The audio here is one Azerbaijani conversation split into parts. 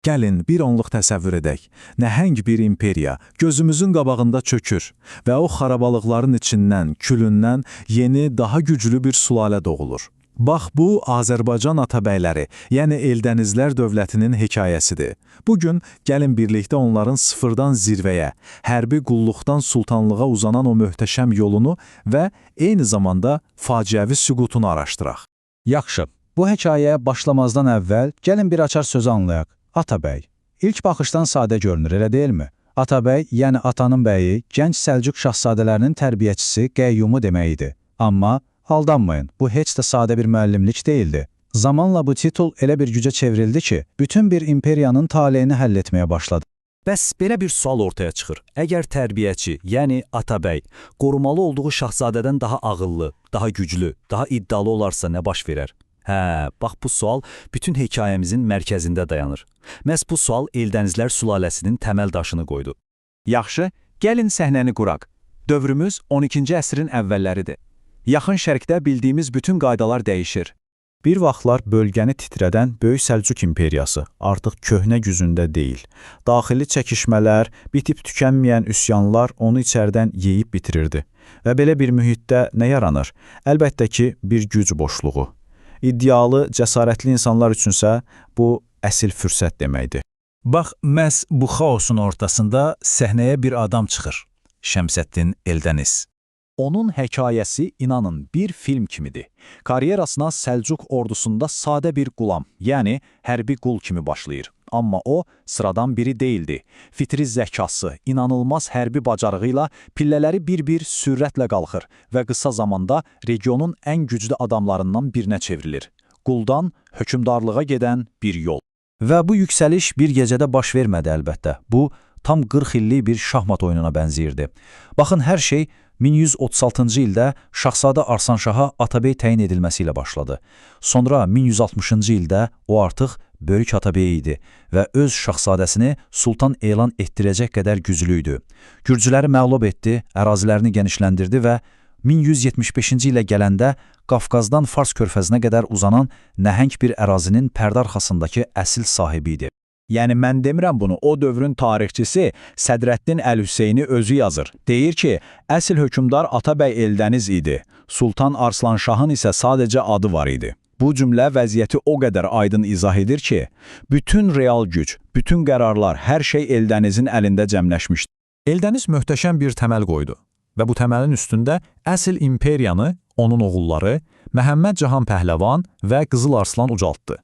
Gəlin bir onluq təsəvvür edək. Nəhəng bir imperiya gözümüzün qabağında çökür və o xarabalıqların içindən, külündən yeni, daha güclü bir sülalə doğulur. Bax, bu Azərbaycan Atabəyləri, yəni Eldənizlər dövlətinin hekayəsidir. Bugün gəlin birlikdə onların sıfırdan zirvəyə, hərbi qulluqdan sultanlığa uzanan o möhtəşəm yolunu və eyni zamanda faciəvi süqutunu araşdıraq. Yaxşı, bu hekayəyə başlamazdan əvvəl gəlin bir açar sözü anlayaq. Atabəy. İlk baxışdan sadə görünür, elə deyilmi? Atabəy, yəni atanın bəyi, gənc Səlcuq şahzadələrinin tərbiyəçisi, qəyyumu demək idi. Amma aldanmayın, bu heç də sadə bir müəllimlik deyildi. Zamanla bu titul elə bir gücə çevrildi ki, bütün bir imperiyanın taleyini həll etməyə başladı. Bəs belə bir sual ortaya çıxır. Əgər tərbiyəçi, yəni Atabəy, qorumalı olduğu şahzadədən daha ağıllı, daha güclü, daha iddialı olarsa nə baş verər? Bax bu sual bütün hekayəmizin mərkəzində dayanır. Məhz bu sual Eldənizlər sülaləsinin təməl daşını qoydu. Yaxşı, gəlin səhnəni quraq. Dövrümüz 12-ci əsrin əvvəlləridir. Yaxın Şərqdə bildiyimiz bütün qaydalar dəyişir. Bir vaxtlar bölgəni titrədən Böyük Səlcuq imperiyası artıq köhnə güzündə deyil. Daxili çəkişmələr, bitib tükənməyən üsyanlar onu içərdən yeyib bitirirdi. Və belə bir mühitdə nə yaranır? Əlbəttə ki, bir güc boşluğu. İddialı, cəsarətli insanlar üçünsə bu əsil fürsət deməkdir. Bax, məhz bu xaosun ortasında səhnəyə bir adam çıxır. Şəmsəddin Eldəniz. Onun hekayəsi inanın bir film kimidir. Karyerasına Səlcuq ordusunda sadə bir qulam, yəni hərbi qul kimi başlayır. Amma o, sıradan biri deyildi. Fitri zəkası, inanılmaz hərbi bacarığı ilə pillələri bir-bir sürətlə qalxır və qısa zamanda regionun ən güclü adamlarından birinə çevrilir. Quldan hökmdarlığa gedən bir yol. Və bu yüksəliş bir gecədə baş vermədi əlbəttə. Bu, tam 40 illik bir şahmat oyununa bənzəyirdi. Baxın, hər şey 1136-cı ildə Şahzadə Arslanşaha Atabəy təyin edilməsi ilə başladı. Sonra 1160-cı ildə o artıq Böyük Atabəy idi və öz şahzadəsini sultan elan etdirəcək qədər güclü idi. Gürcüləri məğlub etdi, ərazilərini genişləndirdi və 1175-ci ilə gələndə Qafqazdan Fars körfəzinə qədər uzanan nəhəng bir ərazinin pərdə arxasındakı əsl sahibi idi. Yəni mən demirəm bunu, o dövrün tarixçisi Sədrəddin Əl-Hüseyni özü yazır. Deyir ki, əsl hökmdar Atabəy Eldəniz idi. Sultan Arslanşahın isə sadəcə adı var idi. Bu cümlə vəziyyəti o qədər aydın izah edir ki, bütün real güc, bütün qərarlar, hər şey Eldənizin əlində cəmləşmişdi. Eldəniz möhtəşəm bir təməl qoydu və bu təməlin üstündə əsl imperiyanı, onun oğulları, Məhəmməd Cahan Pəhləvan və Qızıl Arslan ucaltdı.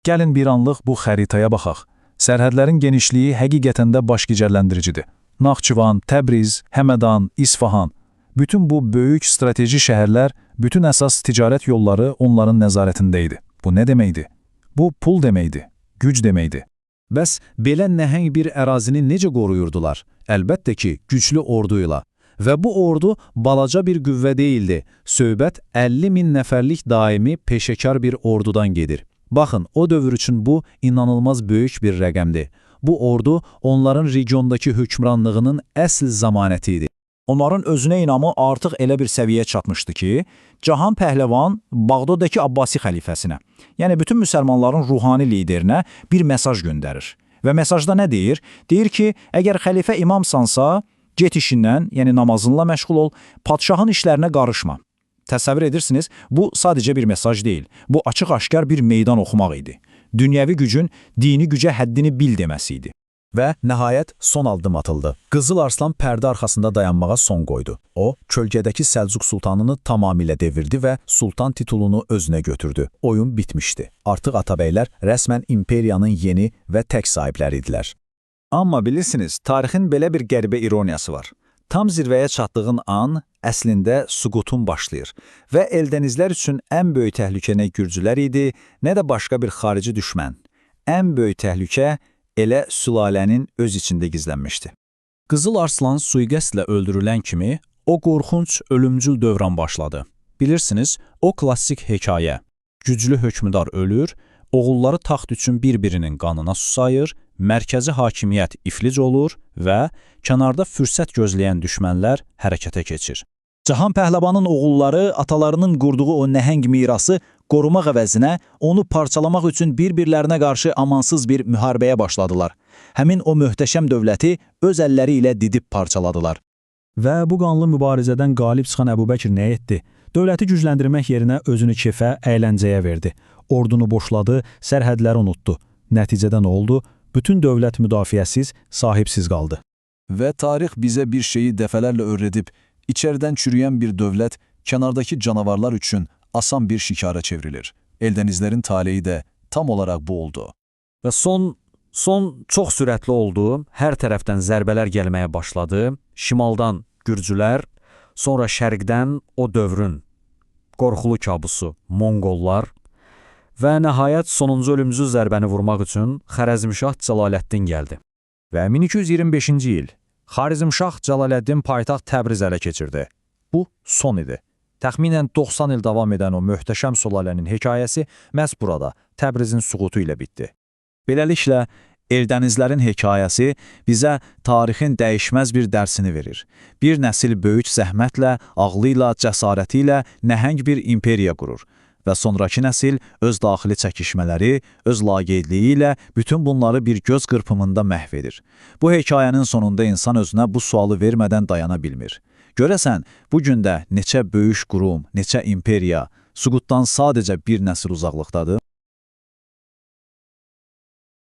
Gəlin bir anlıq bu xəritaya baxaq. Sərhədlərin genişliyi həqiqətən də başgicərləndiricidir. Naxçıvan, Təbriz, Həmədan, İsfahan, bütün bu böyük strateji şəhərlər, bütün əsas ticarət yolları onların nəzarətində idi. Bu nə deməkdir? Bu pul deməkdir, güc deməkdir. Bəs belə nəhəng bir ərazini necə qoruyurdular? Əlbəttə ki, güclü ordu ilə. Və bu ordu balaca bir qüvvə deyildi. Söhbət 50 min nəfərlik daimi peşəkar bir ordudan gedir. Baxın, o dövr üçün bu inanılmaz böyük bir rəqəmdir. Bu ordu onların regiondakı hökmranlığının əsl zamanəti idi. Onların özünə inamı artıq elə bir səviyyə çatmışdı ki, Cahan Pəhləvan Bağdadakı Abbasi xəlifəsinə, yəni bütün müsəlmanların ruhani liderinə bir mesaj göndərir. Və mesajda nə deyir? Deyir ki, əgər xəlifə imamsansa, get işindən, yəni namazınla məşğul ol, padşahın işlərinə qarışma. Təsəvvür edirsiniz, bu sadəcə bir mesaj deyil. Bu açıq-aşkar bir meydan oxumaq idi. Dünyəvi gücün dini gücə həddini bil deməsi idi. Və nəhayət son addım atıldı. Qızıl Arslan pərdə arxasında dayanmağa son qoydu. O, kölgədəki Səlcuq sultanını tamamilə devirdi və sultan titulunu özünə götürdü. Oyun bitmişdi. Artıq Atabəylər rəsmən imperiyanın yeni və tək sahibləri idilər. Amma bilirsiniz, tarixin belə bir qəribə ironiyası var. Tam zirvəyə çatdığın an, əslində süqutun başlayır və Eldənizlər üçün ən böyük təhlükə nə gürcülər idi, nə də başqa bir xarici düşmən. Ən böyük təhlükə elə sülalənin öz içində gizlənmişdi. Qızıl Arslan sui-qəsdlə öldürülən kimi o qorxunc, ölümcül dövran başladı. Bilirsiniz, o klassik hekayə. Güclü hökmdar ölür, oğulları taxt üçün bir-birinin qanına susayır, mərkəzi hakimiyyət iflic olur və kənarda fürsət gözləyən düşmənlər hərəkətə keçir. Cahan Pəhləvanın oğulları atalarının qurduğu o nəhəng mirası qorumaq əvəzinə onu parçalamaq üçün bir-birlərinə qarşı amansız bir müharibəyə başladılar. Həmin o möhtəşəm dövləti öz əlləri ilə didib parçaladılar. Və bu qanlı mübarizədən qalib çıxan Əbubəkir nə etdi? Dövləti gücləndirmək yerinə özünü kefə, əyləncəyə verdi. Ordunu boşladı, sərhədləri unutdu. Nəticədə nə oldu? Bütün dövlət müdafiəsiz, sahibsiz qaldı. Və tarix bizə bir şeyi dəfələrlə öyrədib, içərdən çürüyən bir dövlət kənardakı canavarlar üçün asan bir şikara çevrilir. Eldənizlərin taleyi də tam olaraq bu oldu. Və son çox sürətli oldu. Hər tərəfdən zərbələr gəlməyə başladı. Şimaldan Gürcülər, sonra şərqdən o dövrün qorxulu kabusu Monqollar və nəhayət sonuncu ölümcül zərbəni vurmaq üçün Xərəzmşah Cəlaləddin gəldi. Və 1225-ci il Xarəzmşah Cəlaləddin paytaxt Təbriz ələ keçirdi. Bu son idi. Təxminən 90 il davam edən o möhtəşəm sülalənin hekayəsi məhz burada, Təbrizin süqutu ilə bitdi. Beləliklə, Eldənizlərin hekayəsi bizə tarixin dəyişməz bir dərsini verir. Bir nəsil böyük zəhmətlə, ağlı ilə, cəsarəti ilə nəhəng bir imperiya qurur və sonrakı nəsil öz daxili çəkişmələri, öz laqeydliyi ilə bütün bunları bir göz qırpımında məhv edir. Bu hekayənin sonunda insan özünə bu sualı vermədən dayana bilmir. Görəsən, bu gün də neçə böyük qurum, neçə imperiya, süqutdan sadəcə bir nəsil uzaqlıqdadır?